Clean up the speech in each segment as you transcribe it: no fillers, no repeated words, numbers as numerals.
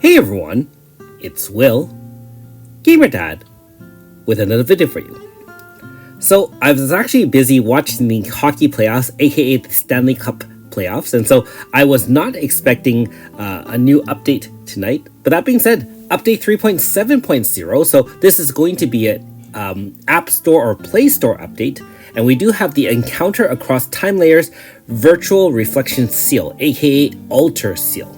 Hey everyone, it's Will, Gamer Dad, with another video for you. So I was actually busy watching the hockey playoffs, aka the Stanley Cup playoffs, and so I was not expecting a new update tonight. But that being said, update 3.7.0, so this is going to be an App Store or Play Store update, and we do have the Encounter Across Time Layers Virtual Reflection Seal, aka Alter Seal.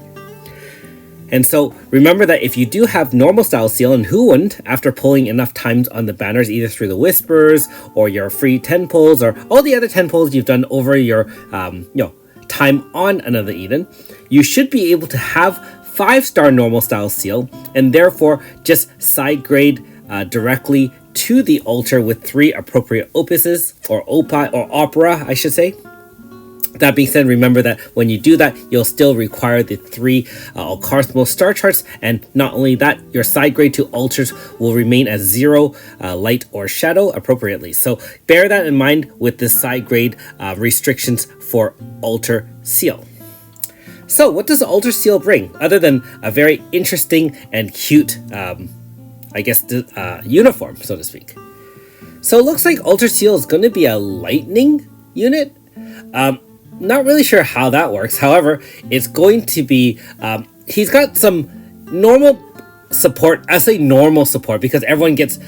And so remember that if you do have normal style seal, and who wouldn't after pulling enough times on the banners, either through the whispers or your free 10 pulls or all the other 10 pulls you've done over your time on Another Eden, you should be able to have 5-star normal style seal and therefore just side grade directly to the altar with 3 appropriate opuses or opera, I should say. That being said, remember that when you do that, you'll still require the 3 Cosmos star charts, and not only that, your side grade to altars will remain as 0 light or shadow appropriately. So bear that in mind with the side grade restrictions for altar seal. So what does altar seal bring other than a very interesting and cute, uniform, so to speak? So it looks like altar seal is going to be a lightning unit. Not really sure how that works. However, it's going to be, he's got some normal support. I say normal support because everyone gets,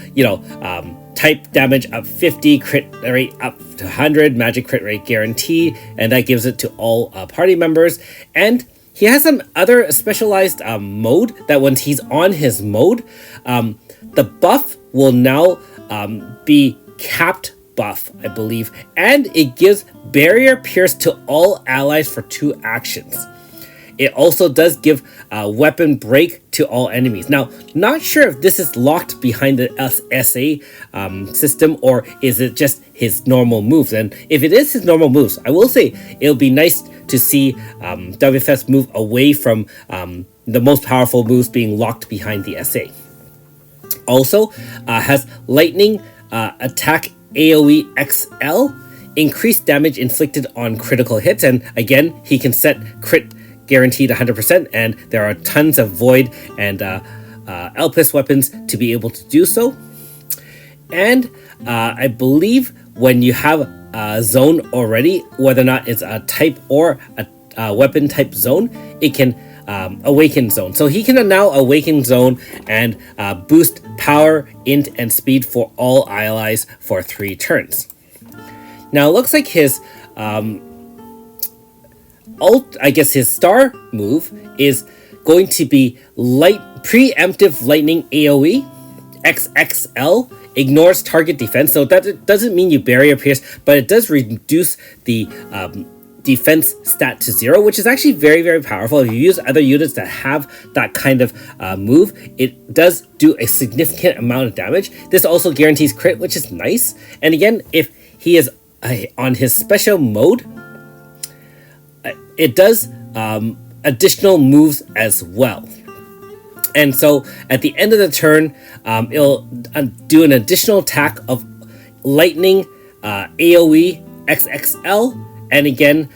type damage up 50, crit rate up to 100, magic crit rate guarantee, and that gives it to all party members. And he has some other specialized mode that when he's on his mode, the buff will now be capped buff, I believe, and it gives barrier pierce to all allies for 2 actions. It also does give weapon break to all enemies. Now, not sure if this is locked behind the SA system or is it just his normal moves. And if it is his normal moves, I will say it'll be nice to see WFS move away from the most powerful moves being locked behind the SA. Also, has lightning attack AoE XL, increased damage inflicted on critical hits, and again he can set crit guaranteed 100%, and there are tons of void and Elpis weapons to be able to do so. And I believe when you have a zone already, whether or not it's a type or a weapon type zone, it can awaken zone. So he can now awaken zone and boost power, int, and speed for all allies for 3 turns. Now it looks like his his star move is going to be preemptive lightning AoE XXL, ignores target defense. So that doesn't mean you barrier pierce, but it does reduce the defense stat to 0, which is actually very, very powerful. If you use other units that have that kind of move, it does do a significant amount of damage. This also guarantees crit, which is nice. And again, if he is on his special mode, it does additional moves as well. And so at the end of the turn, it'll do an additional attack of lightning AoE XXL, and again,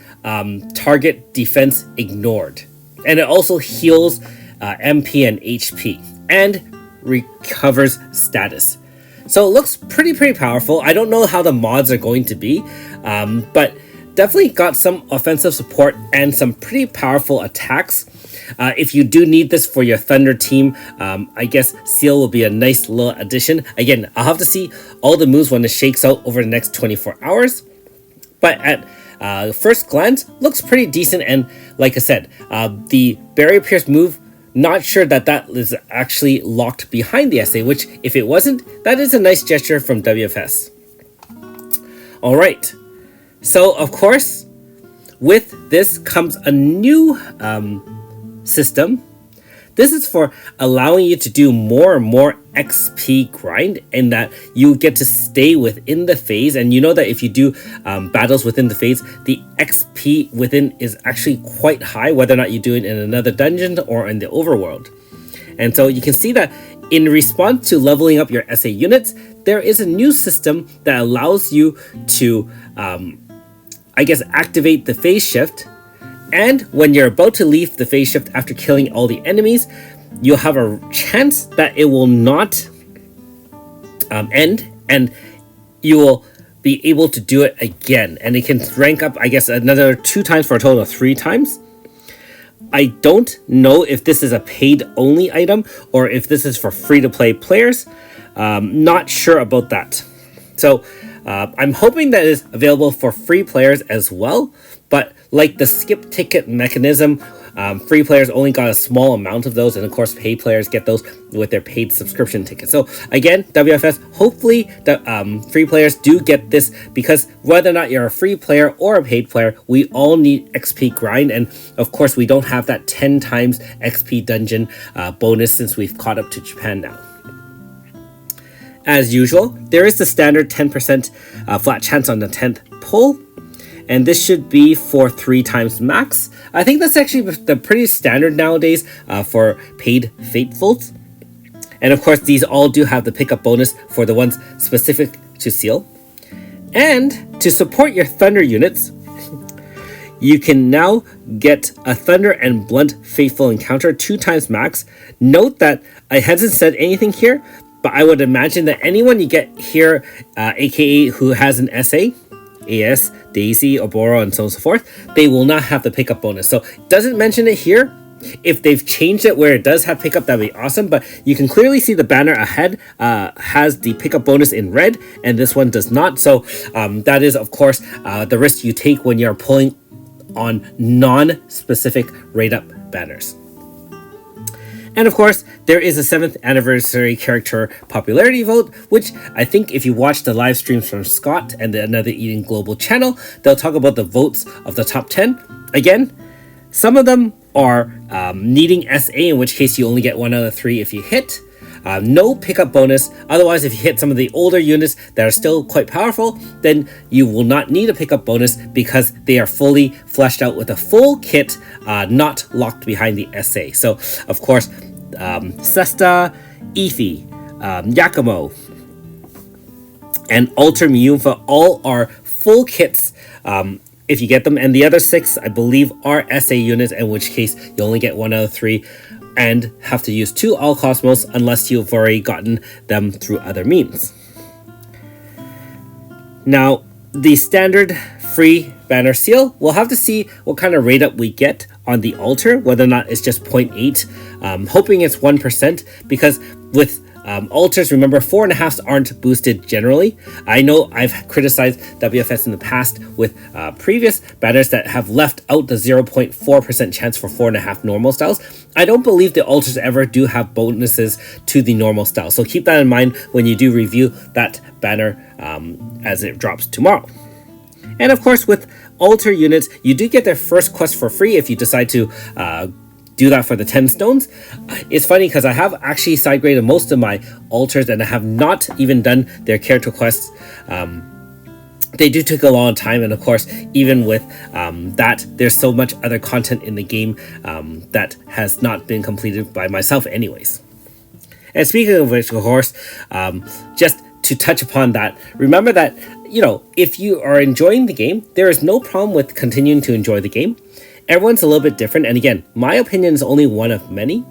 target defense ignored. And it also heals MP and HP and recovers status. So it looks pretty powerful. I don't know how the mods are going to be, but definitely got some offensive support and some pretty powerful attacks. If you do need this for your Thunder team, I guess Ciel will be a nice little addition. Again, I'll have to see all the moves when it shakes out over the next 24 hours. But at first glance, looks pretty decent, and like I said, the barrier pierce move, not sure that is actually locked behind the SA, which if it wasn't, that is a nice gesture from WFS. Alright, so of course, with this comes a new system. This is for allowing you to do more and more XP grind, and that you get to stay within the phase. And you know that if you do battles within the phase, the XP within is actually quite high, whether or not you do it in another dungeon or in the overworld. And so you can see that in response to leveling up your SA units, there is a new system that allows you to, activate the phase shift. And when you're about to leave the phase shift after killing all the enemies, you'll have a chance that it will not end, and you will be able to do it again, and it can rank up, I guess, another 2 times for a total of 3 times. I don't know if this is a paid only item or if this is for free to play players. Not sure about that. So I'm hoping that is available for free players as well, but like the skip ticket mechanism, free players only got a small amount of those, and of course paid players get those with their paid subscription tickets. So again, WFS, hopefully the free players do get this, because whether or not you're a free player or a paid player, we all need XP grind, and of course we don't have that 10 times XP dungeon bonus since we've caught up to Japan now. As usual, there is the standard 10% flat chance on the 10th pull, and this should be for 3 times max. I think that's actually the pretty standard nowadays for paid faithfuls. And of course, these all do have the pickup bonus for the ones specific to Ciel. And to support your Thunder units, you can now get a Thunder and Blunt Faithful encounter 2 times max. Note that I hasn't said anything here, but I would imagine that anyone you get here, aka who has an SA, AS, Daisy, Oboro, and so on and so forth, they will not have the pickup bonus. So it doesn't mention it here. If they've changed it where it does have pickup, that'd be awesome. But you can clearly see the banner ahead has the pickup bonus in red, and this one does not. So that is, of course, the risk you take when you're pulling on non-specific rate-up banners. And of course, there is a 7th anniversary character popularity vote, which I think if you watch the live streams from Scott and the Another Eating Global channel, they'll talk about the votes of the top 10. Again, some of them are needing SA, in which case you only get 1 out of 3 if you hit. No pickup bonus. Otherwise, if you hit some of the older units that are still quite powerful, then you will not need a pickup bonus because they are fully fleshed out with a full kit, not locked behind the SA. So, of course, Sesta, Efi, Yakumo, and Alter Myunfa all are full kits if you get them. And the other 6, I believe, are SA units, in which case you only get 1 out of 3 and have to use 2 All Cosmos unless you've already gotten them through other means. Now, the standard free banner Ciel, we'll have to see what kind of rate up we get on the altar, whether or not it's just 0.8. Hoping it's 1%, because with altars, remember, 4.5s aren't boosted generally. I know I've criticized WFS in the past with previous banners that have left out the 0.4% chance for 4.5 normal styles. I don't believe the altars ever do have bonuses to the normal style, so keep that in mind when you do review that banner as it drops tomorrow. And of course, with altar units, you do get their first quest for free if you decide to do that for the 10 stones. It's funny because I have actually side graded most of my altars and I have not even done their character quests. They do take a long time, and of course, even with that, there's so much other content in the game that has not been completed by myself anyways. And speaking of which, of course, just to touch upon that, remember that, you know, if you are enjoying the game, there is no problem with continuing to enjoy the game. Everyone's a little bit different, and again, my opinion is only one of many.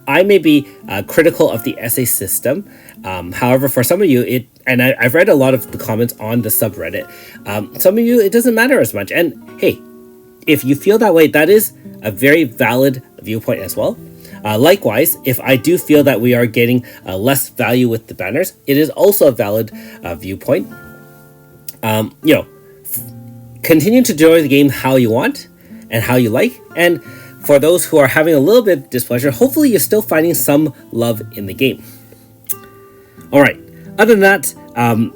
I may be critical of the SA system. However, for some of you, I've read a lot of the comments on the subreddit. Some of you, it doesn't matter as much. And hey, if you feel that way, that is a very valid viewpoint as well. Likewise, if I do feel that we are getting less value with the banners, it is also a valid viewpoint. You know, continue to enjoy the game how you want and how you like. And for those who are having a little bit of displeasure, hopefully you're still finding some love in the game. Alright, other than that,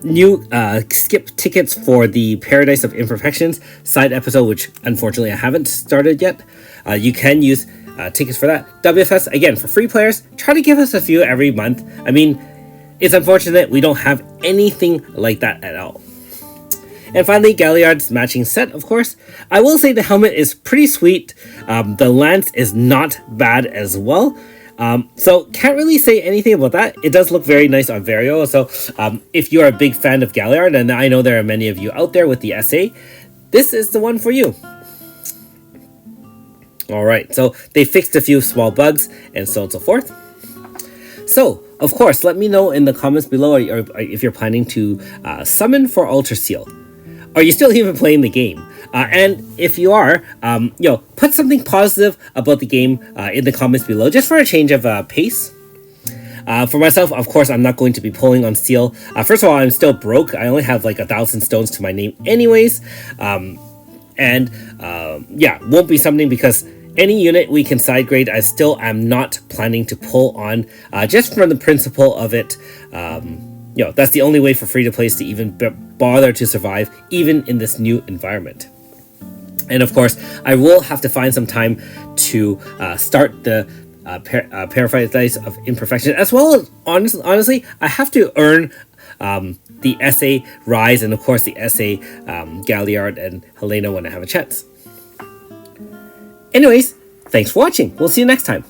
new skip tickets for the Paradise of Imperfections side episode, which unfortunately I haven't started yet. You can use tickets for that. WFS, again, for free players, try to give us a few every month. I mean, it's unfortunate we don't have anything like that at all. And finally, Galliard's matching set, of course. I will say the helmet is pretty sweet. The lance is not bad as well. So can't really say anything about that. It does look very nice on Vario. So if you're a big fan of Galliard, and I know there are many of you out there with the SA, this is the one for you. All right, so they fixed a few small bugs and so on and so forth. So, of course, let me know in the comments below or if you're planning to summon for Ultra Seal. Are you still even playing the game? And if you are, put something positive about the game in the comments below, just for a change of pace. For myself, of course, I'm not going to be pulling on Ciel. First of all, I'm still broke. I only have like 1,000 stones to my name anyways. Won't be summoning because any unit we can side grade, I still am not planning to pull on, just from the principle of it. That's the only way for free-to-plays to even bother to survive, even in this new environment. And of course, I will have to find some time to start the Paradise of Imperfection, as well as, honestly, I have to earn the SA Rise and, of course, the SA Galliard and Helena when I have a chance. Anyways, thanks for watching. We'll see you next time.